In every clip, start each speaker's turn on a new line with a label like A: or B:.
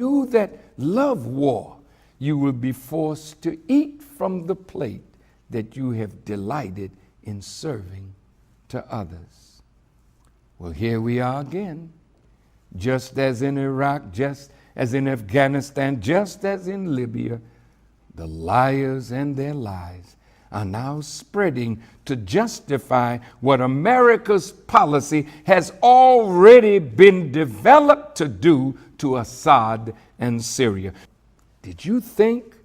A: You that love war, you will be forced to eat from the plate that you have delighted in serving to others. Well, here we are again. Just as in Iraq, just as in Afghanistan, just as in Libya, the liars and their lies are now spreading to justify what America's policy has already been developed to do to Assad and Syria. Did you think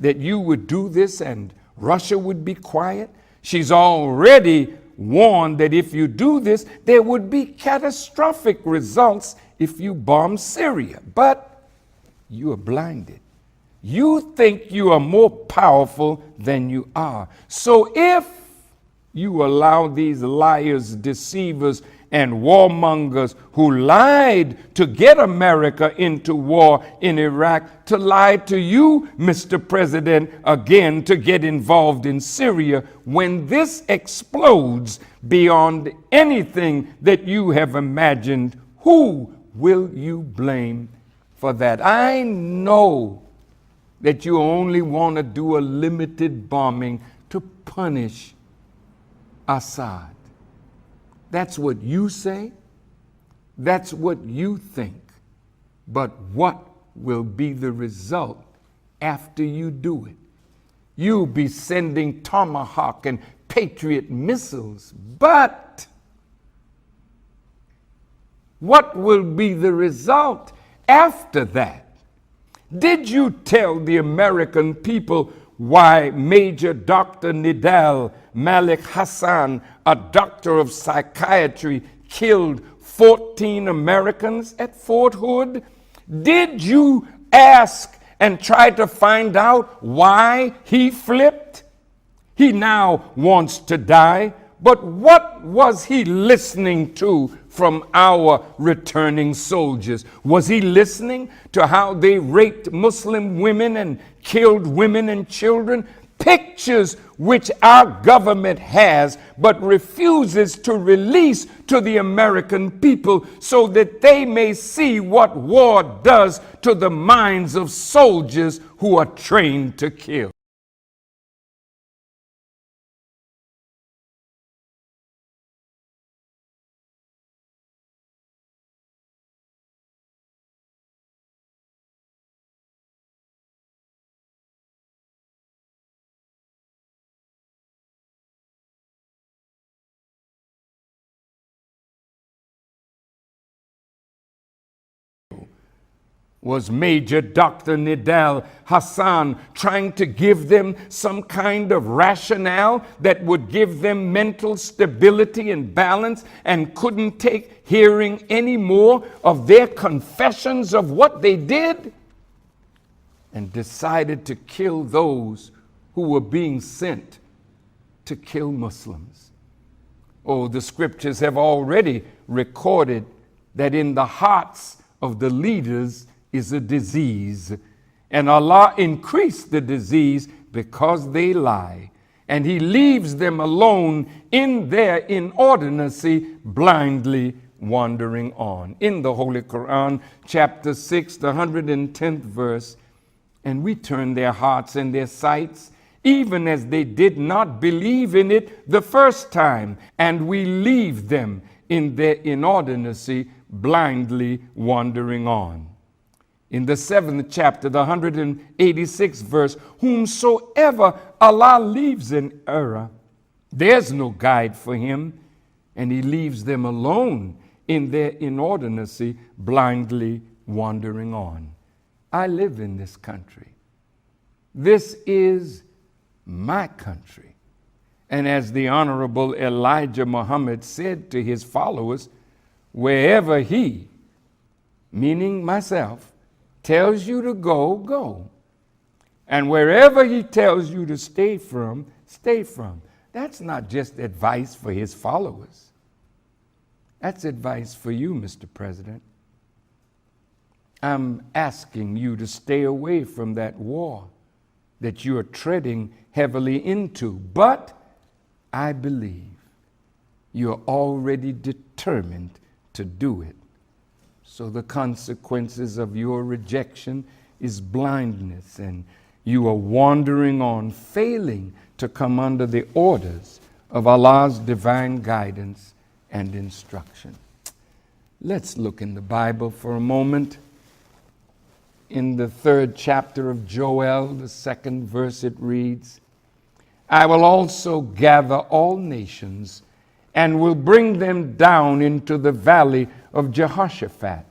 A: that you would do this and Russia would be quiet? She's already warned that if you do this, there would be catastrophic results if you bomb Syria. But you are blinded. You think you are more powerful than you are. So if you allow these liars, deceivers, and warmongers who lied to get America into war in Iraq to lie to you, Mr. President, again to get involved in Syria, when this explodes beyond anything that you have imagined, who will you blame for that? I know that you only want to do a limited bombing to punish Assad. That's what you say. That's what you think. But what will be the result after you do it? You'll be sending Tomahawk and Patriot missiles. But what will be the result after that? Did you tell the American people why Major Dr. Nidal Malik Hassan, a doctor of psychiatry, killed 14 Americans at Fort Hood? Did you ask and try to find out why he flipped? He now wants to die, but what was he listening to from our returning soldiers? Was he listening to how they raped Muslim women and killed women and children? Pictures which our government has but refuses to release to the American people so that they may see what war does to the minds of soldiers who are trained to kill. Was Major Dr. Nidal Hassan trying to give them some kind of rationale that would give them mental stability and balance, and couldn't take hearing any more of their confessions of what they did, and decided to kill those who were being sent to kill Muslims? Oh, the scriptures have already recorded that in the hearts of the leaders is a disease, and Allah increased the disease because they lie, and he leaves them alone in their inordinacy, blindly wandering on. In the Holy Quran, chapter 6, the 110th verse, and we turn their hearts and their sights, even as they did not believe in it the first time, and we leave them in their inordinacy, blindly wandering on. In the 7th chapter, the 186th verse, whomsoever Allah leaves in error, there's no guide for him, and he leaves them alone in their inordinacy, blindly wandering on. I live in this country. This is my country. And as the Honorable Elijah Muhammad said to his followers, wherever he, meaning myself, tells you to go, go. And wherever he tells you to stay from, stay from. That's not just advice for his followers. That's advice for you, Mr. President. I'm asking you to stay away from that war that you are treading heavily into. But I believe you're already determined to do it. So the consequences of your rejection is blindness, and you are wandering on, failing to come under the orders of Allah's divine guidance and instruction. Let's look in the Bible for a moment. In the 3rd chapter of Joel, the 2nd verse, it reads, I will also gather all nations and will bring them down into the valley of Jehoshaphat,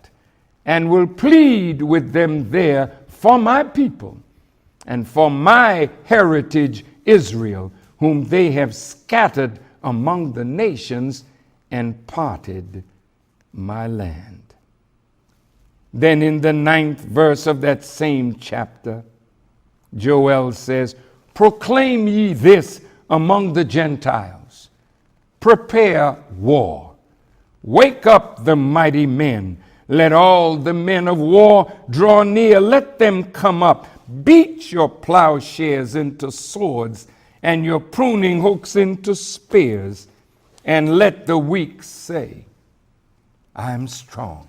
A: and will plead with them there for my people and for my heritage Israel, whom they have scattered among the nations and parted my land. Then in the 9th verse of that same chapter, Joel says, proclaim ye this among the Gentiles, prepare war, wake up the mighty men, let all the men of war draw near, let them come up, beat your plowshares into swords, and your pruning hooks into spears, and let the weak say, I am strong.